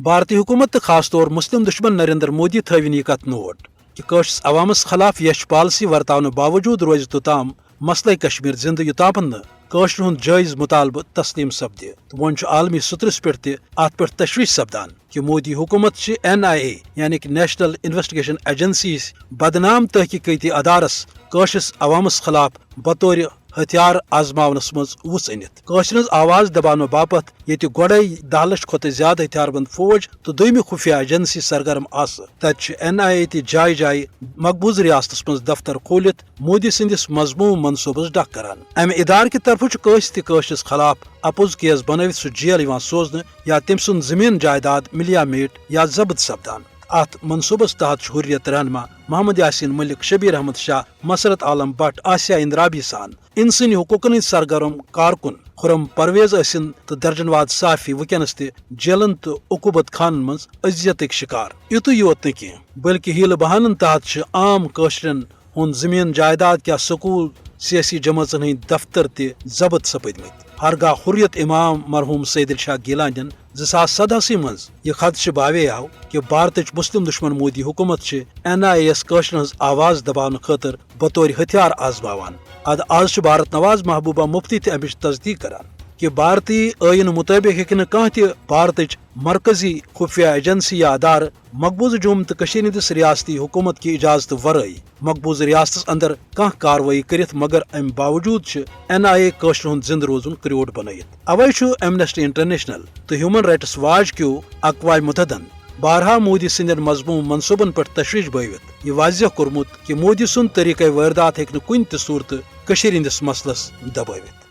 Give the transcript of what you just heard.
بھارتی حکومت تو خاص طور مسلم دشمن نریندر مودی تھوین یہ کت نوٹ کہ قشرس عوامس خلاف یش پالسی ورتاؤن باوجود روز توتام مسئلہ کشمیر زندہ یوتام قشر ہند جائز مطالبہ تسلیم سپدِ تو ون عالمی سترس پہ ات پہ تشویش سپدان کہ مودی حکومت NIA یعنی کہ نیشنل انویسٹیگیشن ایجنسی بدنام تحقیقاتی ادارس قشرس عوامس خلاف بطور ہتھیار آزماونس مز وس انت قشر آواز دبانو باپت یہ گوڑے 10 لچھ کھت زیادہ ہتھیار بند فوج تو دویمہ خفیہ ایجنسی سرگرم تت NIA تہ جائے جائے مقبوض ریاستس مز دفتر کھولت مودی سندس مضموم منصوبس ڈک کران امہ ادارہ کہ طرف قشرس خلاف اپوز کیس بنوت سہ جیل سوزن یا تم سن زمین جائیداد ملیا میٹ یا ضبط سپدان ات منصوبس تحت حریت رہنما محمد یاسین ملک شبیر احمد شاہ مسرت عالم بٹ آسیہ اندرابی سان انسانی حقوقن سرگرم کارکن خرم پرویز ٲسِن تو درجن واد صافی ونکس تہ جیلن تو عقوبت خان مز اذیتک شکار یتُے یوت نہ کینٛہہ بلکہ ہیلہ بہانن تحت عام قشرن ہند زمین جائیداد کیا سکول سیاسی جماعتن ہند دفتر تہ ضبط سپدمت ہرگاہ حریت امام مرحوم سید الشاہ گیلانین 2017 مز یہ خدشہ باوے آو کہ بھارتچ مسلم دشمن مودی حکومت NIA یس قشرن ہز آواز دباؤن خاطر بطور ہتھیار آزماوان آز بھارت نواز محبوبہ مفتی تہ امچ تصدیق کران کہ بھارتی آئین مطابق ہیکہ کانٛہہ تہ بھارتچ مرکزی خفیہ ایجنسی یا ادارہ مقبوضہ جوم تو ہندس ریاستی حکومت کی اجازت ورائے مقبوض ریاستس اندر کانٛہہ کاروائی کرت مگر ام باوجود NIA قشر ہند زندہ روزن کریوٹ بنائت اوے ایمنسٹی انٹرنیشنل تو ہیومن رائٹس واچ کیو اقوام متحدن بارہا مودی سندین مضموم منصوبن پہ تشویش بٲوِتھ یہ واضح کورمت کہ مودی سند طریقہ واردات ہیکہ کن تہ صورت ہندس مسلس دبٲوِتھ